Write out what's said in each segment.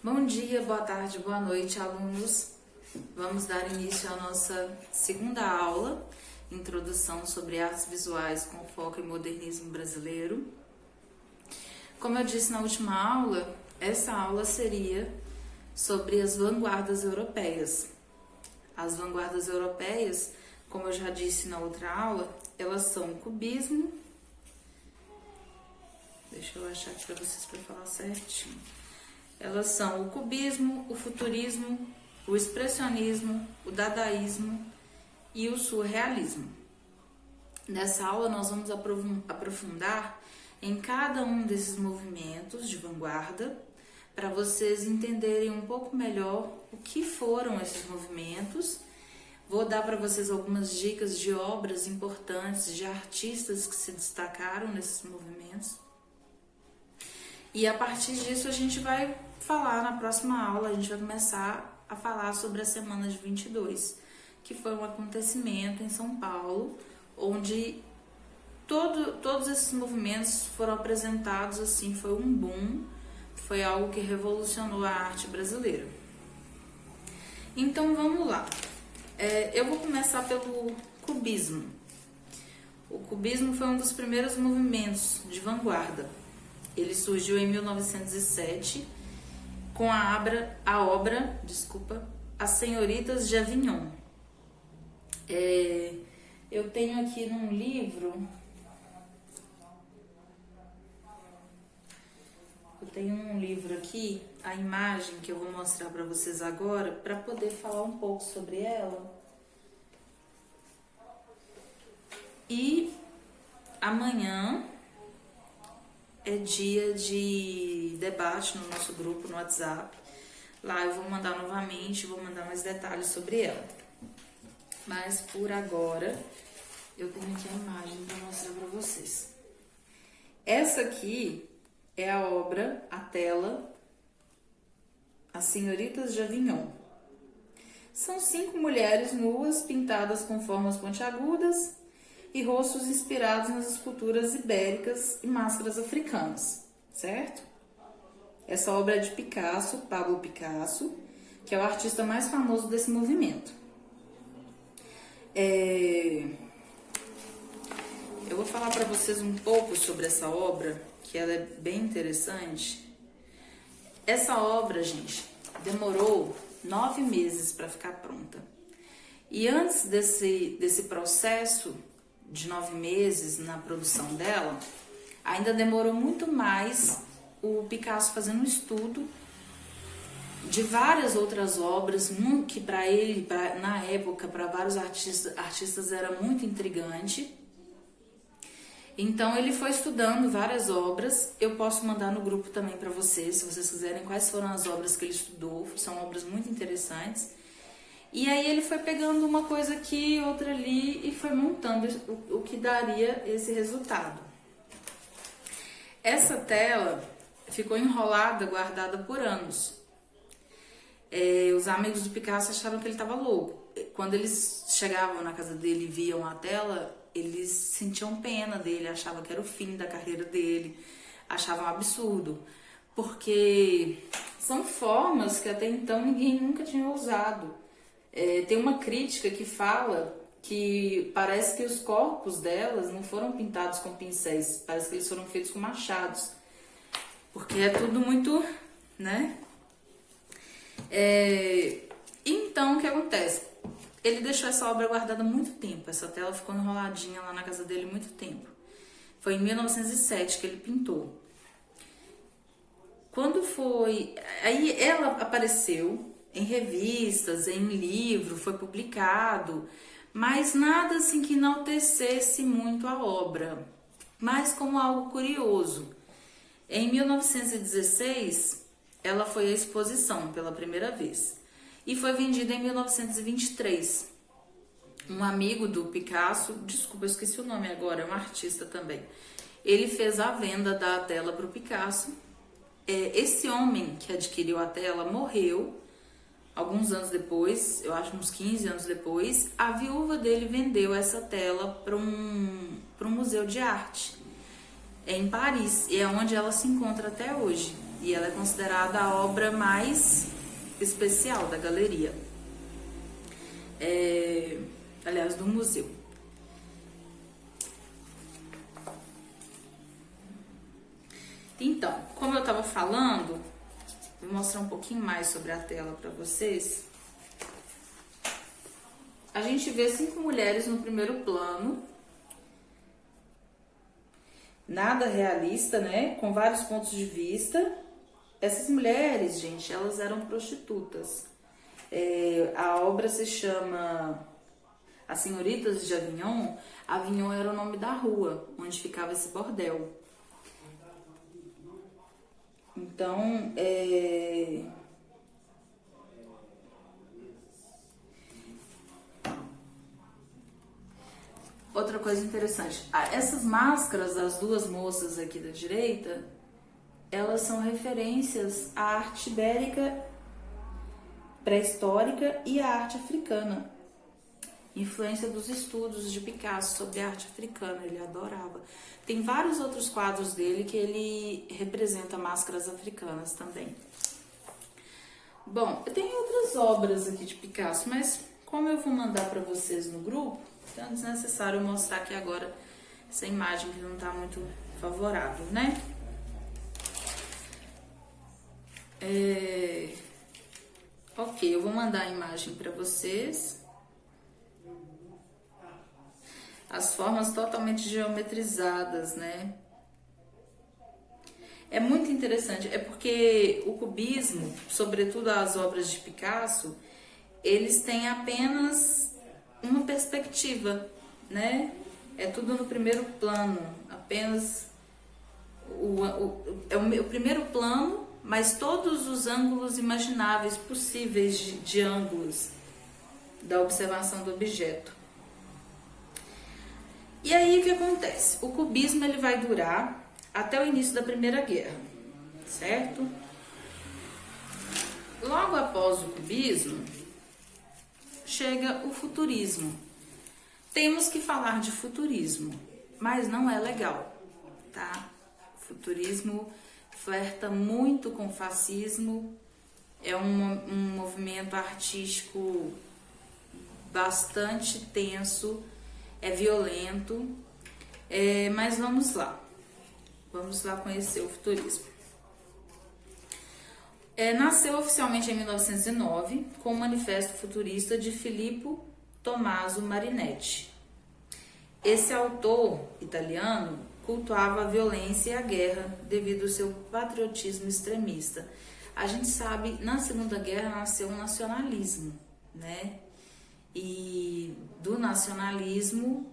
Bom dia, boa tarde, boa noite, alunos. Vamos dar início à nossa segunda aula, Introdução sobre Artes Visuais com foco em Modernismo Brasileiro. Como eu disse na última aula, essa aula seria sobre as vanguardas europeias. As vanguardas europeias, como eu já disse na outra aula, elas são o cubismo. Deixa eu achar aqui para vocês para falar certinho. Elas são o cubismo, o futurismo, o expressionismo, o dadaísmo e o surrealismo. Nessa aula nós vamos aprofundar em cada um desses movimentos de vanguarda para vocês entenderem um pouco melhor o que foram esses movimentos. Vou dar para vocês algumas dicas de obras importantes, de artistas que se destacaram nesses movimentos. E a partir disso a gente vai falar na próxima aula, a gente vai começar a falar sobre a Semana de 22, que foi um acontecimento em São Paulo, onde todos esses movimentos foram apresentados, assim, foi um boom, foi algo que revolucionou a arte brasileira. Então vamos lá, eu vou começar pelo cubismo. O cubismo foi um dos primeiros movimentos de vanguarda. Ele surgiu em 1907 com a obra, As Senhoritas de Avignon. Eu tenho aqui num livro, aqui, a imagem que eu vou mostrar para vocês agora, para poder falar um pouco sobre ela. E amanhã é dia de debate no nosso grupo no WhatsApp. Lá eu vou mandar novamente, vou mandar mais detalhes sobre ela. Mas por agora eu tenho aqui a imagem para mostrar para vocês. Essa aqui é a obra, a tela, As Senhoritas de Avignon. São 5 mulheres nuas pintadas com formas pontiagudas e rostos inspirados nas esculturas ibéricas e máscaras africanas, certo? Essa obra é de Picasso, Pablo Picasso, que é o artista mais famoso desse movimento. Eu vou falar para vocês um pouco sobre essa obra, que ela é bem interessante. Essa obra, gente, demorou 9 meses para ficar pronta. E antes desse processo de 9 meses na produção dela, ainda demorou muito mais o Picasso fazendo um estudo de várias outras obras, que para ele, na época, para vários artistas era muito intrigante. Então ele foi estudando várias obras. Eu posso mandar no grupo também para vocês, se vocês quiserem, quais foram as obras que ele estudou. São obras muito interessantes. E aí ele foi pegando uma coisa aqui, outra ali e foi montando o que daria esse resultado. Essa tela ficou enrolada, guardada por anos. Os amigos do Picasso achavam que ele estava louco. Quando eles chegavam na casa dele e viam a tela, eles sentiam pena dele, achavam que era o fim da carreira dele, achavam absurdo. Porque são formas que até então ninguém nunca tinha usado. Tem uma crítica que fala que parece que os corpos delas não foram pintados com pincéis, parece que eles foram feitos com machados, porque é tudo muito, né? Então, o que acontece? Ele deixou essa obra guardada muito tempo, essa tela ficou enroladinha lá na casa dele muito tempo. Foi em 1907 que ele pintou. Quando foi... Aí ela apareceu em revistas, em livro, foi publicado, mas nada assim que enaltecesse muito a obra, mas como algo curioso. Em 1916, ela foi à exposição pela primeira vez e foi vendida em 1923. Um amigo do Picasso, desculpa, eu esqueci o nome agora, é um artista também, ele fez a venda da tela para o Picasso. Esse homem que adquiriu a tela morreu alguns anos depois, eu acho uns 15 anos depois. A viúva dele vendeu essa tela para um museu de arte em Paris, e é onde ela se encontra até hoje. e ela é considerada a obra mais especial da galeria, aliás, do museu. Então, como eu estava falando, vou mostrar um pouquinho mais sobre a tela para vocês. A gente vê 5 mulheres no primeiro plano, nada realista, né? Com vários pontos de vista. Essas mulheres, gente, elas eram prostitutas. A obra se chama As Senhoritas de Avignon. Avignon era o nome da rua onde ficava esse bordel. Então, outra coisa interessante, essas máscaras das duas moças aqui da direita, elas são referências à arte ibérica pré-histórica e à arte africana. Influência dos estudos de Picasso sobre a arte africana, ele adorava. Tem vários outros quadros dele que ele representa máscaras africanas também. Bom, eu tenho outras obras aqui de Picasso, mas como eu vou mandar para vocês no grupo, então é desnecessário mostrar aqui agora essa imagem que não está muito favorável, né? Ok, eu vou mandar a imagem para vocês. As formas totalmente geometrizadas, né? É muito interessante, é porque o cubismo, sobretudo as obras de Picasso, eles têm apenas uma perspectiva, né? É tudo no primeiro plano, apenas o primeiro plano, mas todos os ângulos imagináveis possíveis de ângulos da observação do objeto. E aí o que acontece? O cubismo ele vai durar até o início da Primeira Guerra, certo? Logo após o cubismo, chega o futurismo. Temos que falar de futurismo, mas não é legal, tá? O futurismo flerta muito com o fascismo, é um movimento artístico bastante tenso, é violento, mas vamos lá conhecer o futurismo. Nasceu oficialmente em 1909 com o Manifesto Futurista de Filippo Tommaso Marinetti. Esse autor italiano cultuava a violência e a guerra devido ao seu patriotismo extremista. A gente sabe, na Segunda Guerra nasceu um nacionalismo, né? E do nacionalismo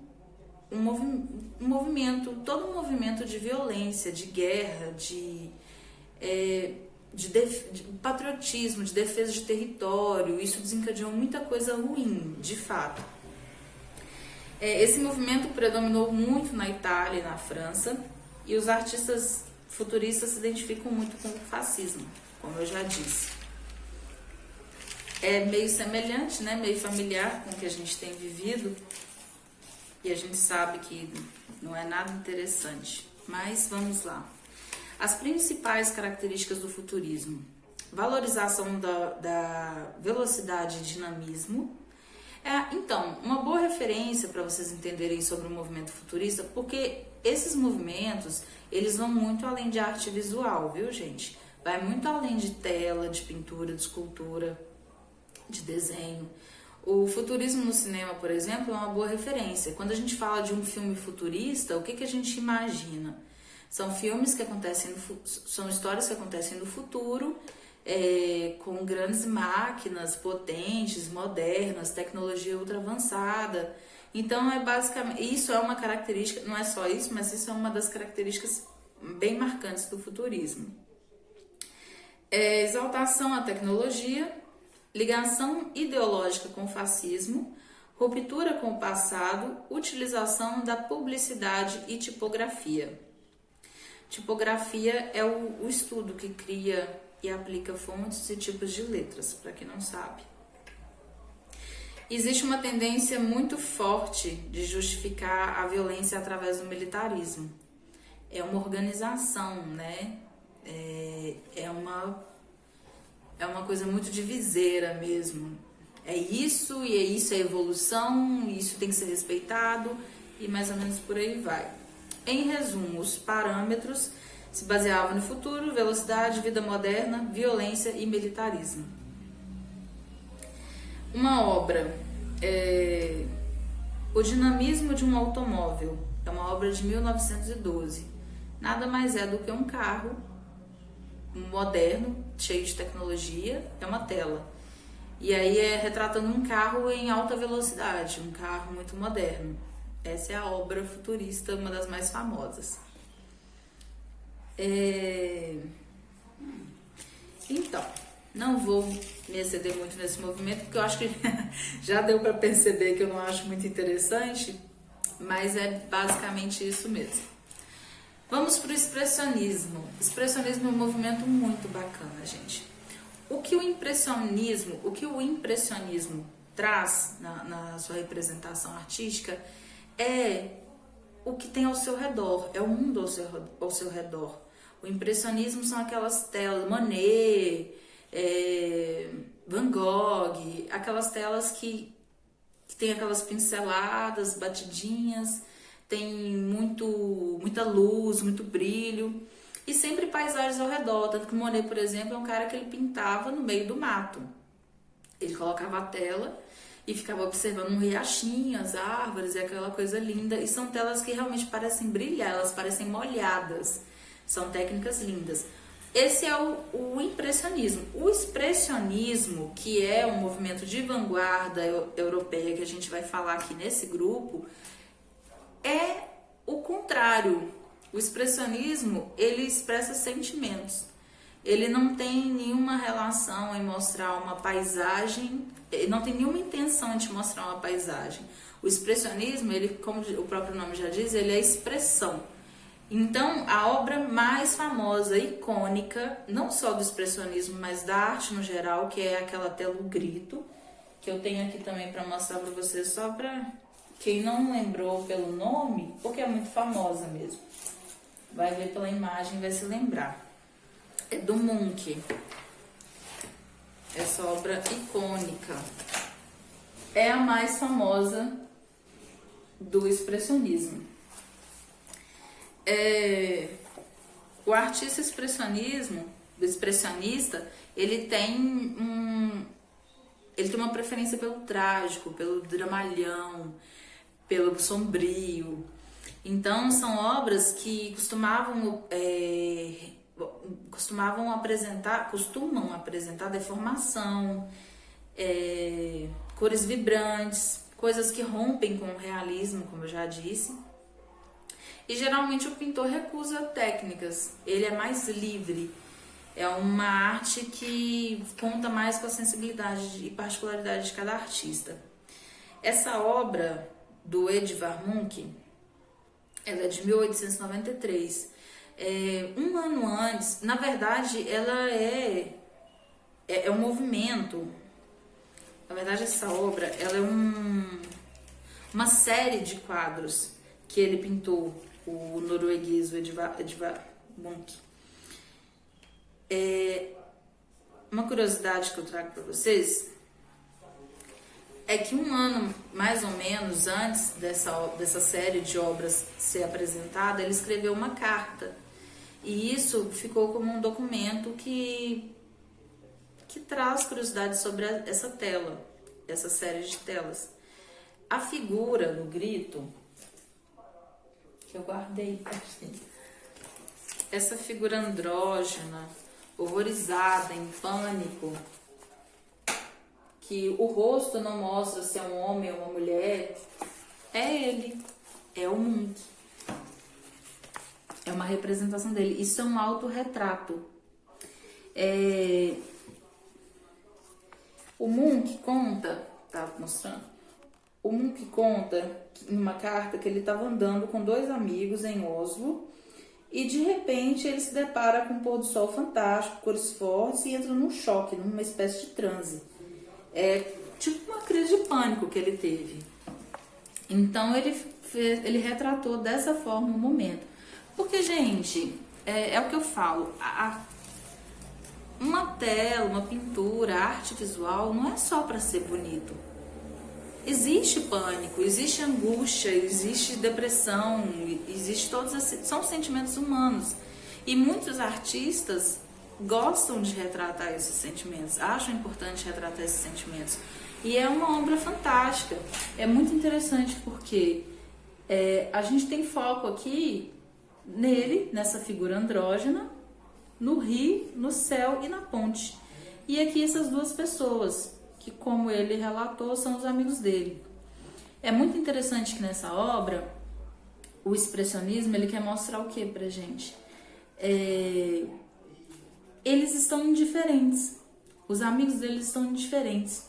todo um movimento de violência, de guerra, de patriotismo, de defesa de território. Isso desencadeou muita coisa ruim, de fato. Esse movimento predominou muito na Itália e na França, e os artistas futuristas se identificam muito com o fascismo, como eu já disse. É meio semelhante, né? Meio familiar com o que a gente tem vivido, e a gente sabe que não é nada interessante. Mas vamos lá. As principais características do futurismo: valorização da velocidade e dinamismo. Então, uma boa referência para vocês entenderem sobre o movimento futurista, porque esses movimentos, eles vão muito além de arte visual, viu, gente? Vai muito além de tela, de pintura, de escultura, de desenho. O futurismo no cinema, por exemplo, é uma boa referência. Quando a gente fala de um filme futurista, o que a gente imagina? São filmes que acontecem, são histórias que acontecem no futuro, com grandes máquinas potentes, modernas, tecnologia ultra avançada. Então, basicamente, isso é uma característica, não é só isso, mas isso é uma das características bem marcantes do futurismo. Exaltação à tecnologia, ligação ideológica com o fascismo, ruptura com o passado, utilização da publicidade e tipografia. Tipografia é o estudo que cria e aplica fontes e tipos de letras, para quem não sabe. Existe uma tendência muito forte de justificar a violência através do militarismo. É uma organização, né? É uma coisa muito diviseira mesmo. É isso, e é isso, é evolução, e isso tem que ser respeitado, e mais ou menos por aí vai. Em resumo, os parâmetros se baseavam no futuro, velocidade, vida moderna, violência e militarismo. Uma obra, O Dinamismo de um Automóvel, é uma obra de 1912. Nada mais é do que um carro moderno, cheio de tecnologia, é uma tela. E aí é retratando um carro em alta velocidade, um carro muito moderno. Essa é a obra futurista, uma das mais famosas. Então, não vou me exceder muito nesse movimento, porque eu acho que já deu para perceber que eu não acho muito interessante, mas é basicamente isso mesmo. Vamos para o expressionismo. Expressionismo é um movimento muito bacana, gente. O que o impressionismo traz na sua representação artística é o que tem ao seu redor, é o mundo ao seu redor. O impressionismo são aquelas telas, Monet, Van Gogh, aquelas telas que tem aquelas pinceladas, batidinhas, tem muita luz, muito brilho e sempre paisagens ao redor. Tanto que o Monet, por exemplo, é um cara que ele pintava no meio do mato. Ele colocava a tela e ficava observando um riachinho, as árvores e aquela coisa linda. E são telas que realmente parecem brilhar, elas parecem molhadas. São técnicas lindas. Esse é o impressionismo. O expressionismo, que é um movimento de vanguarda europeia que a gente vai falar aqui nesse grupo, é o contrário. O expressionismo, ele expressa sentimentos. Ele não tem nenhuma relação em mostrar uma paisagem, não tem nenhuma intenção de mostrar uma paisagem. O expressionismo, ele, como o próprio nome já diz, ele é expressão. Então, a obra mais famosa, icônica, não só do expressionismo, mas da arte no geral, que é aquela tela do grito, que eu tenho aqui também para mostrar para vocês, só para quem não lembrou pelo nome, porque é muito famosa mesmo. Vai ver pela imagem e vai se lembrar. É do Munch. Essa obra icônica. É a mais famosa do expressionismo. O artista expressionista, ele tem uma preferência pelo trágico, pelo dramalhão, pelo sombrio. Então, são obras que costumam apresentar deformação, cores vibrantes, coisas que rompem com o realismo, como eu já disse. E geralmente o pintor recusa técnicas, ele é mais livre. É uma arte que conta mais com a sensibilidade e particularidade de cada artista. Essa obra do Edvard Munch, ela é de 1893. Um ano antes, na verdade, ela é um movimento. Na verdade, essa obra, ela é uma série de quadros que ele pintou, o norueguês, o Edvard Munch. Uma curiosidade que eu trago para vocês é que um ano, mais ou menos, antes dessa série de obras ser apresentada, ele escreveu uma carta. E isso ficou como um documento que traz curiosidades sobre essa tela, essa série de telas. A figura no grito, que eu guardei aqui, essa figura andrógena, horrorizada, em pânico, que o rosto não mostra se é um homem ou uma mulher, é ele, é o Munch. É uma representação dele. Isso é um autorretrato. O Munch conta, tá mostrando? O Munch conta em uma carta que ele estava andando com dois amigos em Oslo e de repente ele se depara com um pôr do sol fantástico, cores fortes e entra num choque, numa espécie de transe. É tipo uma crise de pânico que ele teve. Então ele retratou dessa forma o momento. Porque, gente, é o que eu falo, uma tela, uma pintura, arte visual não é só para ser bonito. Existe pânico, existe angústia, existe depressão, existe são sentimentos humanos. E muitos artistas gostam de retratar esses sentimentos, acham importante retratar esses sentimentos. E é uma obra fantástica. É muito interessante porque a gente tem foco aqui nele, nessa figura andrógena, no rio, no céu e na ponte. E aqui essas duas pessoas, que como ele relatou, são os amigos dele. É muito interessante que nessa obra, o expressionismo, ele quer mostrar o que pra gente? Eles estão indiferentes. Os amigos dele estão indiferentes.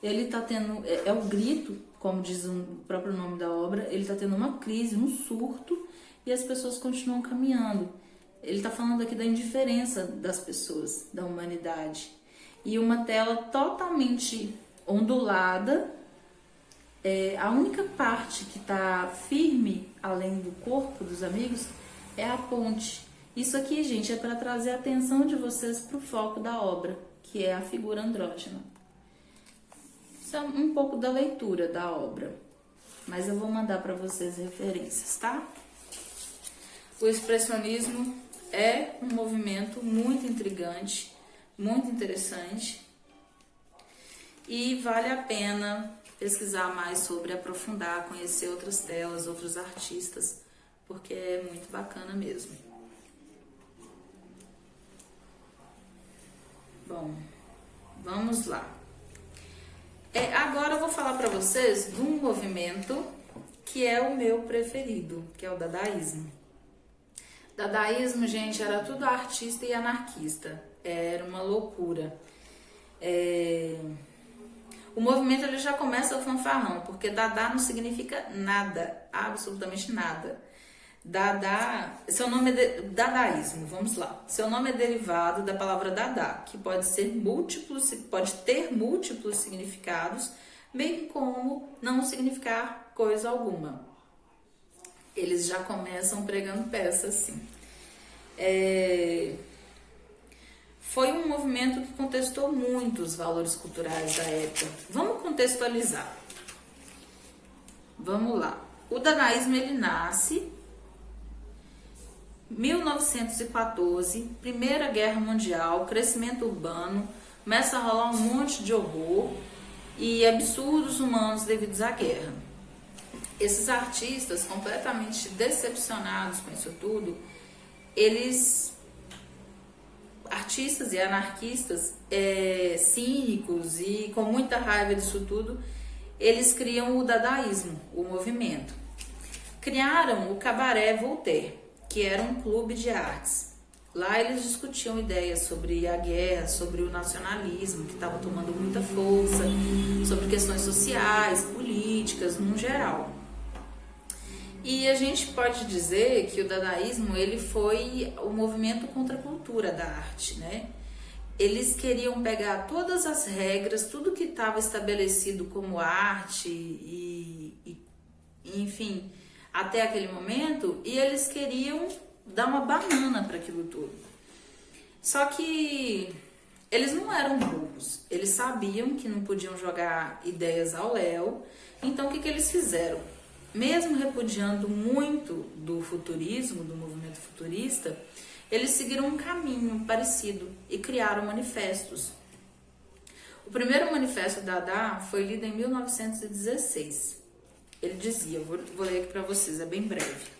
Ele tá tendo, é o grito, como diz o próprio nome da obra, ele tá tendo uma crise, um surto, e as pessoas continuam caminhando. Ele tá falando aqui da indiferença das pessoas, da humanidade. E uma tela totalmente ondulada, a única parte que tá firme, além do corpo dos amigos, é a ponte. Isso aqui, gente, é para trazer a atenção de vocês pro foco da obra, que é a figura andrógena. Isso é um pouco da leitura da obra, mas eu vou mandar para vocês referências, tá? O expressionismo é um movimento muito intrigante, muito interessante, e vale a pena pesquisar mais sobre, aprofundar, conhecer outras telas, outros artistas, porque é muito bacana mesmo. Bom, vamos lá. Agora eu vou falar para vocês de um movimento que é o meu preferido, que é o dadaísmo. Dadaísmo, gente, era tudo artista e anarquista. Era uma loucura. O movimento ele já começa o fanfarrão, porque Dada não significa nada, absolutamente nada. Dada, seu nome é dadaísmo, vamos lá. Seu nome é derivado da palavra Dada, que pode ter múltiplos significados, bem como não significar coisa alguma. Eles já começam pregando peça assim. Foi um movimento que contestou muito os valores culturais da época. Vamos contextualizar. Vamos lá. O dadaísmo ele nasce 1914, Primeira Guerra Mundial, crescimento urbano, começa a rolar um monte de horror e absurdos humanos devidos à guerra. Esses artistas completamente decepcionados com isso tudo, artistas e anarquistas cínicos e com muita raiva disso tudo, eles criam o dadaísmo, o movimento. Criaram o Cabaré Voltaire, que era um clube de artes. Lá eles discutiam ideias sobre a guerra, sobre o nacionalismo, que estava tomando muita força, sobre questões sociais, políticas, no geral. E a gente pode dizer que o dadaísmo ele foi o movimento contra a cultura da arte, né? Eles queriam pegar todas as regras, tudo que estava estabelecido como arte enfim, até aquele momento, e eles queriam dar uma banana para aquilo tudo. Só que eles não eram burros, eles sabiam que não podiam jogar ideias ao léu, então o que eles fizeram? Mesmo repudiando muito do futurismo, do movimento futurista, eles seguiram um caminho parecido e criaram manifestos. O primeiro manifesto da Dada foi lido em 1916. Ele dizia, vou ler aqui para vocês, é bem breve.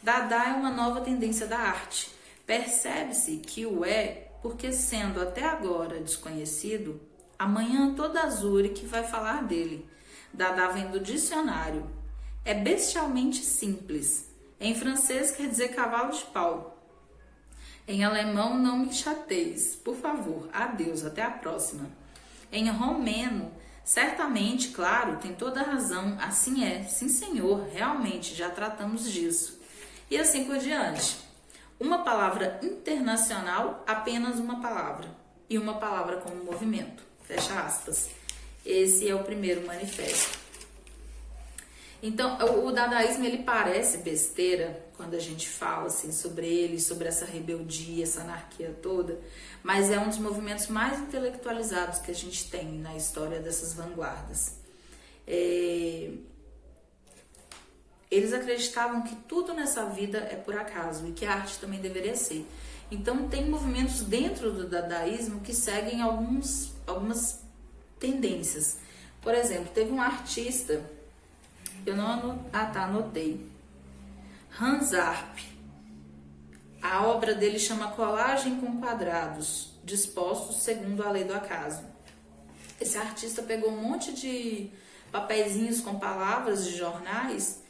Dada é uma nova tendência da arte. Percebe-se que o é porque, sendo até agora desconhecido, amanhã toda a Zurich vai falar dele. Dada vem do dicionário. É bestialmente simples. Em francês quer dizer cavalo de pau. Em alemão, não me chateis. Por favor, adeus, até a próxima. Em romeno, certamente, claro, tem toda a razão, assim é, sim senhor, realmente, já tratamos disso. E assim por diante. Uma palavra internacional, apenas uma palavra. E uma palavra como movimento. Fecha aspas. Esse é o primeiro manifesto. Então, o dadaísmo, ele parece besteira quando a gente fala assim, sobre ele, sobre essa rebeldia, essa anarquia toda, mas é um dos movimentos mais intelectualizados que a gente tem na história dessas vanguardas. Eles acreditavam que tudo nessa vida é por acaso e que a arte também deveria ser. Então, tem movimentos dentro do dadaísmo que seguem algumas tendências. Por exemplo, teve um artista, eu não anotei, Hans Arp. A obra dele chama Colagem com Quadrados, dispostos segundo a lei do acaso. Esse artista pegou um monte de papeizinhos com palavras de jornais,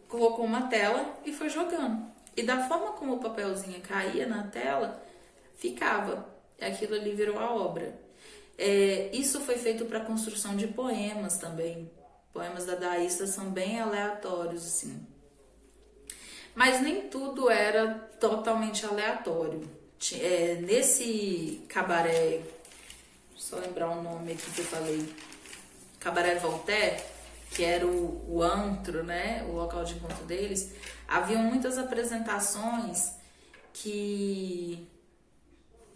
colocou uma tela e foi jogando. E da forma como o papelzinho caía na tela, ficava. Aquilo ali virou a obra. Isso foi feito para a construção de poemas também. Poemas dadaístas são bem aleatórios, assim. Mas nem tudo era totalmente aleatório. Nesse cabaré, só lembrar o nome aqui que eu falei, Cabaré Voltaire, que era o antro, né, o local de encontro deles, haviam muitas apresentações que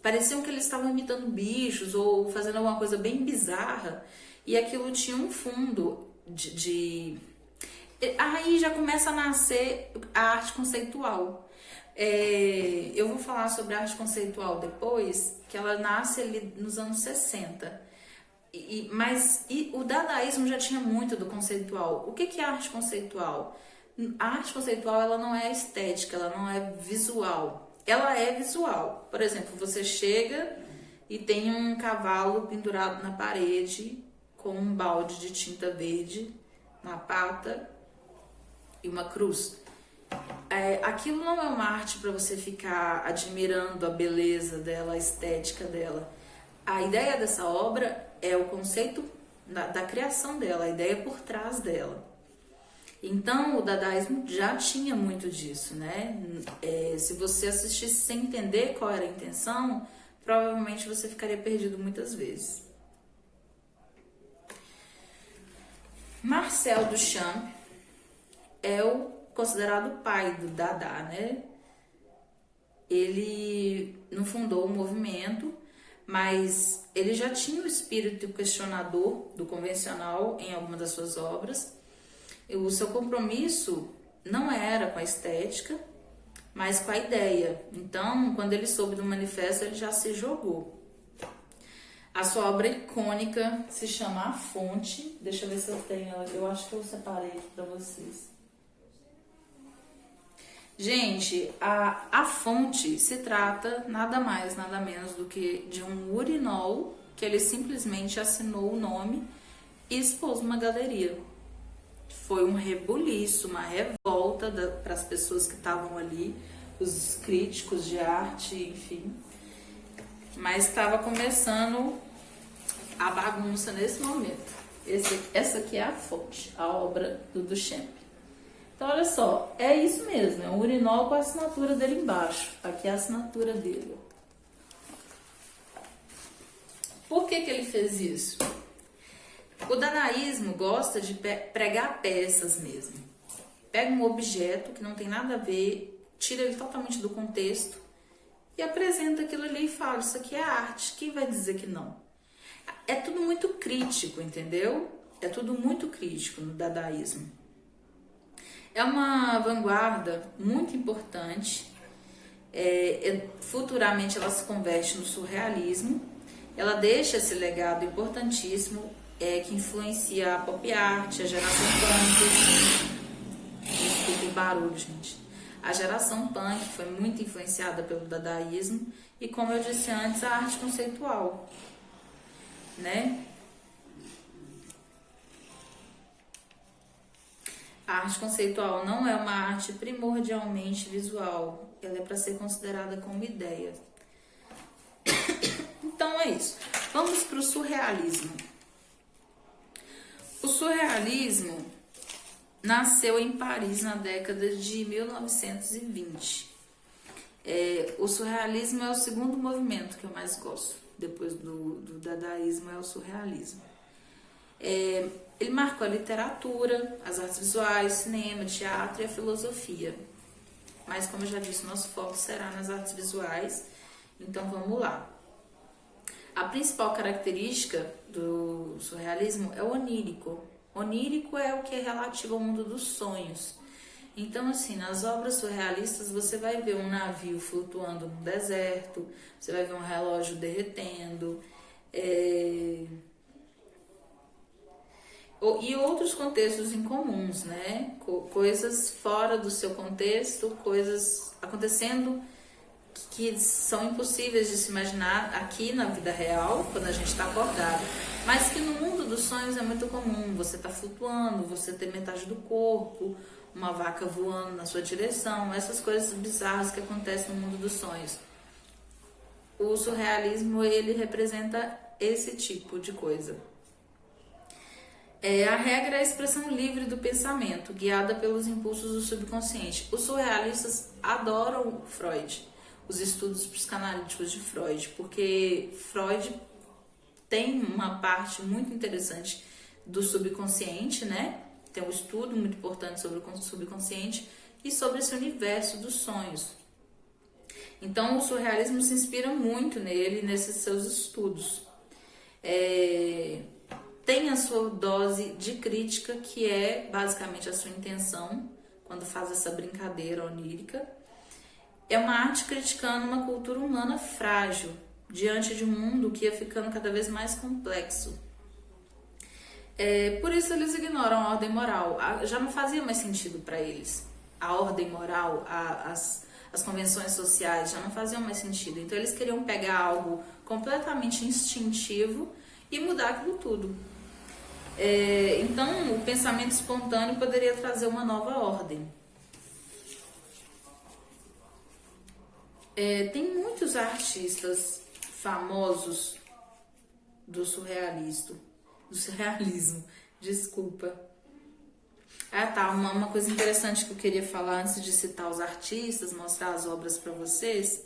pareciam que eles estavam imitando bichos ou fazendo alguma coisa bem bizarra, e aquilo tinha um fundo Aí já começa a nascer a arte conceitual. Eu vou falar sobre a arte conceitual depois, que ela nasce ali nos anos 60. Mas o dadaísmo já tinha muito do conceitual. O que é a arte conceitual? A arte conceitual, ela não é estética, ela não é visual. Ela é visual. Por exemplo, você chega e tem um cavalo pendurado na parede com um balde de tinta verde na pata e uma cruz. Aquilo não é uma arte para você ficar admirando a beleza dela, a estética dela. A ideia dessa obra é o conceito da criação dela, a ideia por trás dela. Então, o dadaísmo já tinha muito disso, né? Se você assistisse sem entender qual era a intenção, provavelmente você ficaria perdido muitas vezes. Marcel Duchamp é o considerado pai do Dada, né? Ele não fundou o movimento, mas ele já tinha o espírito questionador do convencional em alguma das suas obras. O seu compromisso não era com a estética, mas com a ideia. Então, quando ele soube do manifesto, ele já se jogou. A sua obra icônica se chama A Fonte. Deixa eu ver se eu tenho ela. Eu acho que eu separei aqui para vocês. Gente, a fonte se trata nada mais, nada menos do que de um urinol que ele simplesmente assinou o nome e expôs numa galeria. Foi um rebuliço, uma revolta para as pessoas que estavam ali, os críticos de arte, enfim. Mas estava começando a bagunça nesse momento. Essa aqui é a fonte, a obra do Duchamp. Então, olha só, é isso mesmo, é um urinol com a assinatura dele embaixo. Aqui é a assinatura dele. Por que ele fez isso? O dadaísmo gosta de pregar peças mesmo. Pega um objeto que não tem nada a ver, tira ele totalmente do contexto e apresenta aquilo ali e fala, isso aqui é arte, quem vai dizer que não? É tudo muito crítico, entendeu? É tudo muito crítico no dadaísmo. É uma vanguarda muito importante. Futuramente ela se converte no surrealismo. Ela deixa esse legado importantíssimo que influencia a pop art, a geração punk. Desculpa o barulho, gente. A geração punk foi muito influenciada pelo dadaísmo e, como eu disse antes, a arte conceitual, né? A arte conceitual não é uma arte primordialmente visual, ela é para ser considerada como ideia. Então é isso. Vamos para o surrealismo. O surrealismo nasceu em Paris na década de 1920. O surrealismo é o segundo movimento que eu mais gosto. Depois do dadaísmo é o surrealismo. Ele marcou a literatura, as artes visuais, cinema, teatro e a filosofia. Mas, como eu já disse, nosso foco será nas artes visuais. Então, vamos lá. A principal característica do surrealismo é o onírico. Onírico é o que é relativo ao mundo dos sonhos. Então, assim, nas obras surrealistas, você vai ver um navio flutuando no deserto, você vai ver um relógio derretendo, e outros contextos incomuns, né? Coisas fora do seu contexto, coisas acontecendo que são impossíveis de se imaginar aqui na vida real, quando a gente está acordado, mas que no mundo dos sonhos é muito comum. Você está flutuando, você tem metade do corpo, uma vaca voando na sua direção, essas coisas bizarras que acontecem no mundo dos sonhos. O surrealismo, ele representa esse tipo de coisa. A regra é a expressão livre do pensamento, guiada pelos impulsos do subconsciente. Os surrealistas adoram Freud, os estudos psicanalíticos de Freud, porque Freud tem uma parte muito interessante do subconsciente, né? Tem um estudo muito importante sobre o subconsciente e sobre esse universo dos sonhos. Então, o surrealismo se inspira muito nele, nesses seus estudos. Tem a sua dose de crítica, que é basicamente a sua intenção, quando faz essa brincadeira onírica. É uma arte criticando uma cultura humana frágil, diante de um mundo que ia ficando cada vez mais complexo. Por isso eles ignoram a ordem moral. Já não fazia mais sentido para eles. A ordem moral, as convenções sociais já não faziam mais sentido. Então eles queriam pegar algo completamente instintivo e mudar aquilo tudo. Então o pensamento espontâneo poderia trazer uma nova ordem. Tem muitos artistas famosos do surrealismo, desculpa. Uma coisa interessante que eu queria falar antes de citar os artistas, mostrar as obras para vocês,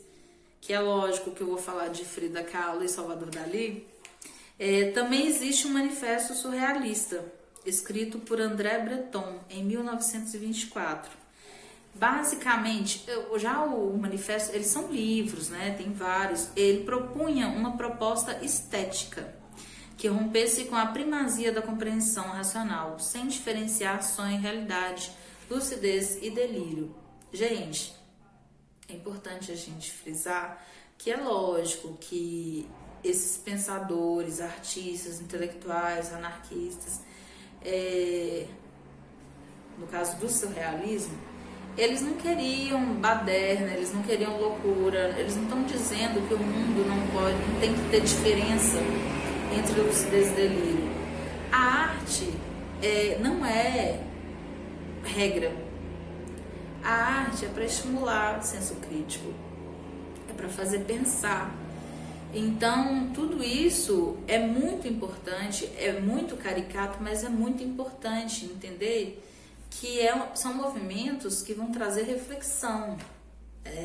que é lógico que eu vou falar de Frida Kahlo e Salvador Dalí. Também existe um manifesto surrealista, escrito por André Breton, em 1924. Basicamente, já o manifesto, eles são livros, né? Tem vários. Ele propunha uma proposta estética que rompesse com a primazia da compreensão racional, sem diferenciar sonho e realidade, lucidez e delírio. Gente, é importante a gente frisar que é lógico que esses pensadores, artistas, intelectuais, anarquistas, no caso do surrealismo, eles não queriam baderna, eles não queriam loucura, eles não estão dizendo que o mundo não tem que ter diferença entre lucidez e delírio. A arte não é regra. A arte é para estimular o senso crítico, é para fazer pensar. Então, tudo isso é muito importante, é muito caricato, mas é muito importante entender que são movimentos que vão trazer reflexão.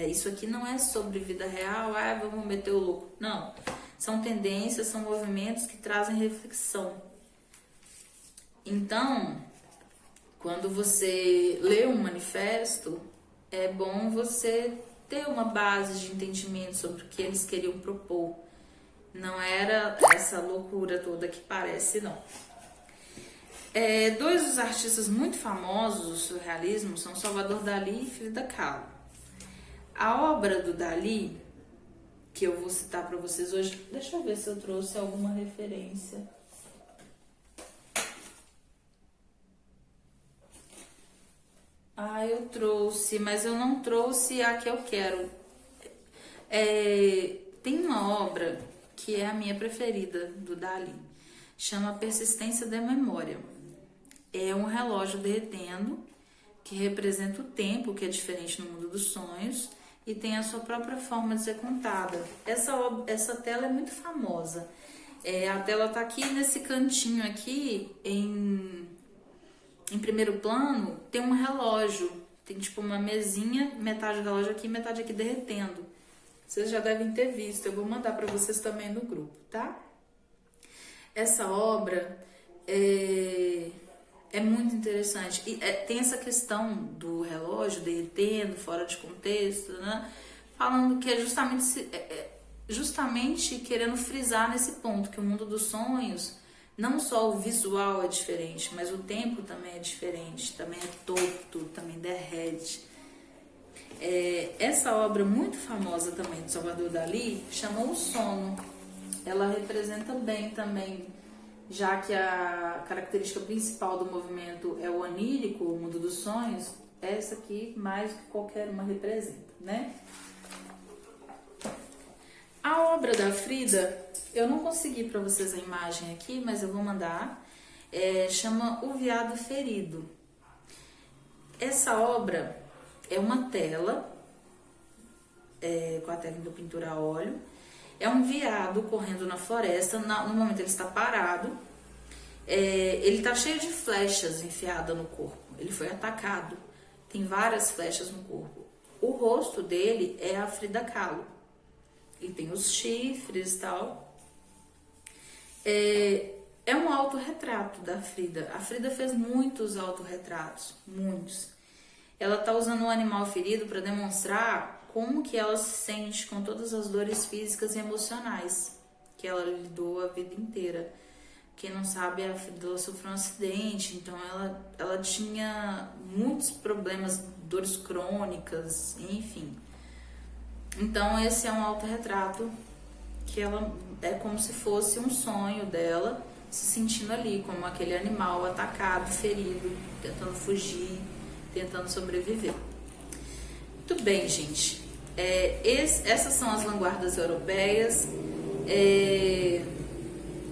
Isso aqui não é sobre vida real, vamos meter o louco. Não, são tendências, são movimentos que trazem reflexão. Então, quando você lê um manifesto, é bom você ter uma base de entendimento sobre o que eles queriam propor. Não era essa loucura toda que parece, não. Dois dos artistas muito famosos do surrealismo são Salvador Dalí e Frida Kahlo. A obra do Dalí, que eu vou citar para vocês hoje, deixa eu ver se eu trouxe alguma referência. Eu trouxe, mas eu não trouxe a que eu quero. Tem uma obra que é a minha preferida do Dalí, chama Persistência da Memória. É um relógio derretendo, que representa o tempo, que é diferente no mundo dos sonhos, e tem a sua própria forma de ser contada. Essa tela é muito famosa. A tela tá aqui nesse cantinho aqui, em primeiro plano, tem um relógio. Tem tipo uma mesinha, metade do relógio aqui, metade aqui derretendo. Vocês já devem ter visto, eu vou mandar para vocês também no grupo, tá? Essa obra é muito interessante. E tem essa questão do relógio derretendo, fora de contexto, né? Falando que é justamente querendo frisar nesse ponto, que o mundo dos sonhos, não só o visual é diferente, mas o tempo também é diferente, também é torto, também derrete. Essa obra muito famosa também de Salvador Dalí chama O Sono. Ela representa bem também, já que a característica principal do movimento é o onírico, o mundo dos sonhos, essa aqui mais do que qualquer uma representa, né? A obra da Frida, eu não consegui para vocês a imagem aqui, mas eu vou mandar, chama O Veado Ferido. Essa obra é uma tela, com a técnica pintura a óleo. É um veado correndo na floresta, no momento ele está parado, ele está cheio de flechas enfiadas no corpo, ele foi atacado, tem várias flechas no corpo. O rosto dele é a Frida Kahlo, e tem os chifres e tal. É um autorretrato da Frida. A Frida fez muitos autorretratos, muitos. Ela está usando um animal ferido para demonstrar como que ela se sente com todas as dores físicas e emocionais que ela lidou a vida inteira. Quem não sabe, a Frida ela sofreu um acidente, então ela tinha muitos problemas, dores crônicas, enfim. Então esse é um autorretrato que ela é como se fosse um sonho dela, se sentindo ali como aquele animal atacado, ferido, tentando fugir, tentando sobreviver. Muito bem, gente. Essas são as vanguardas europeias.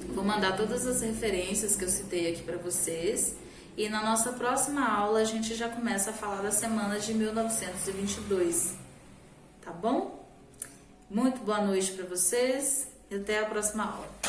Vou mandar todas as referências que eu citei aqui para vocês. E na nossa próxima aula a gente já começa a falar das semanas de 1922. Tá bom? Muito boa noite para vocês e até a próxima aula.